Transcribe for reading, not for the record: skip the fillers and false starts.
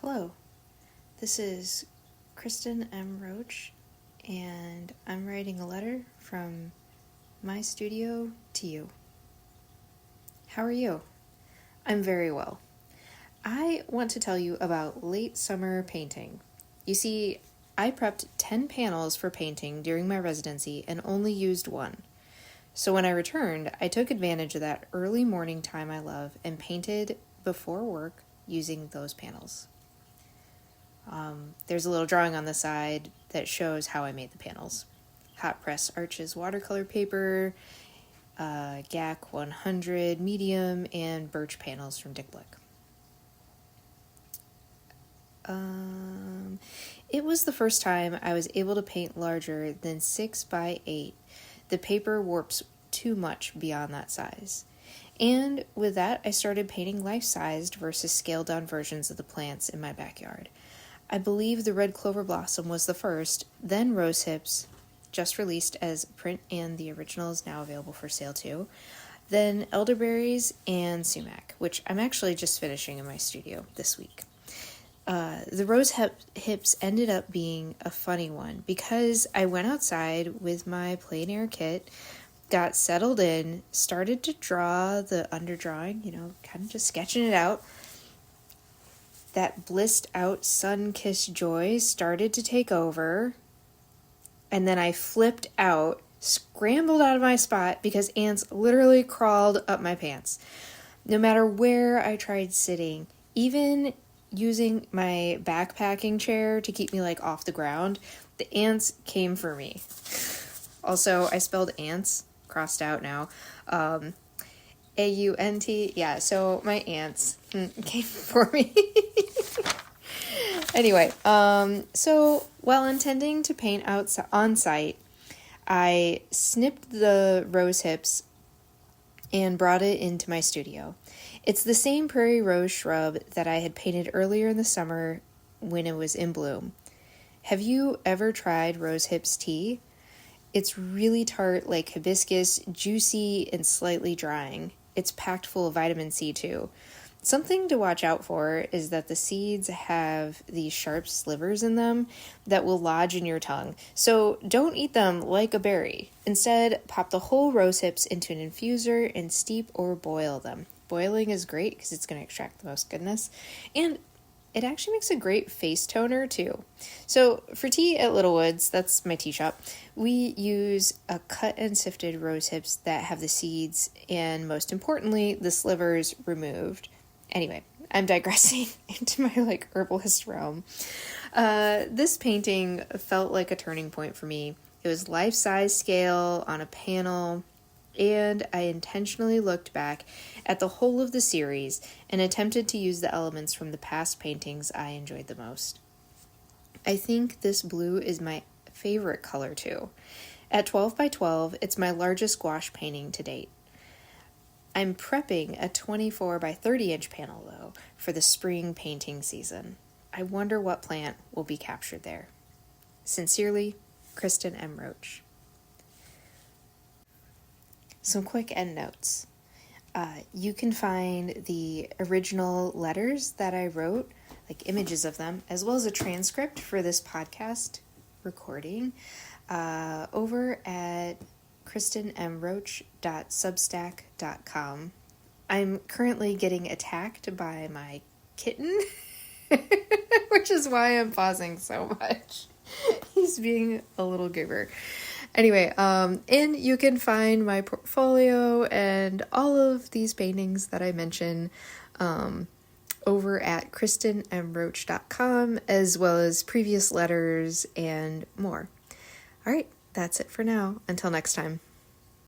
Hello, this is Kristin M Roach, and I'm writing a letter from my studio to you. How are you? I'm very well. I want to tell you about late summer painting. You see, I prepped 10 panels for painting during my residency and only used one. So when I returned, I took advantage of that early morning time I love and painted before work using those panels. There's a little drawing on the side that shows how I made the panels. Hot press arches watercolor paper, GAC 100 medium, and birch panels from Dick Blick. It was the first time I was able to paint larger than 6 by 8. The paper warps too much beyond that size. And with that, I started painting life-sized versus scaled-down versions of the plants in my backyard. I believe the red clover blossom was the first, then rose hips, just released as print, and the original is now available for sale too. Then elderberries and sumac, which I'm actually just finishing in my studio this week. The rose hips ended up being a funny one because I went outside with my plein air kit, got settled in, started to draw the underdrawing, kind of just sketching it out. That blissed out sun-kissed joy started to take over, and then I flipped out, scrambled out of my spot because ants literally crawled up my pants. No matter where I tried sitting, even using my backpacking chair to keep me off the ground, the ants came for me. Also, I spelled ants, crossed out now, A-U-N-T, yeah, so my ants came for me. Anyway, so while intending to paint out on site, I snipped the rose hips and brought it into my studio. It's the same prairie rose shrub that I had painted earlier in the summer when it was in bloom. Have you ever tried rose hips tea? It's really tart like hibiscus, juicy and slightly drying. It's packed full of vitamin C too. Something to watch out for is that the seeds have these sharp slivers in them that will lodge in your tongue. So don't eat them like a berry. Instead, pop the whole rose hips into an infuser and steep or boil them. Boiling is great because it's going to extract the most goodness. And it actually makes a great face toner too. So for tea at Littlewoods, that's my tea shop, we use a cut and sifted rose hips that have the seeds and, most importantly, the slivers removed. Anyway, I'm digressing into my herbalist realm. This painting felt like a turning point for me. It was life-size scale on a panel, and I intentionally looked back at the whole of the series and attempted to use the elements from the past paintings I enjoyed the most. I think this blue is my favorite color too. At 12 by 12, it's my largest gouache painting to date. I'm prepping a 24 by 30 inch panel though for the spring painting season. I wonder what plant will be captured there. Sincerely, Kristin M Roach. Some quick end notes. You can find the original letters that I wrote, images of them, as well as a transcript for this podcast recording, over at kristinmroach.substack.com. I'm currently getting attacked by my kitten, which is why I'm pausing so much. He's being a little giver. Anyway, and you can find my portfolio and all of these paintings that I mentioned over at kristinmroach.com, as well as previous letters and more. All right, that's it for now. Until next time.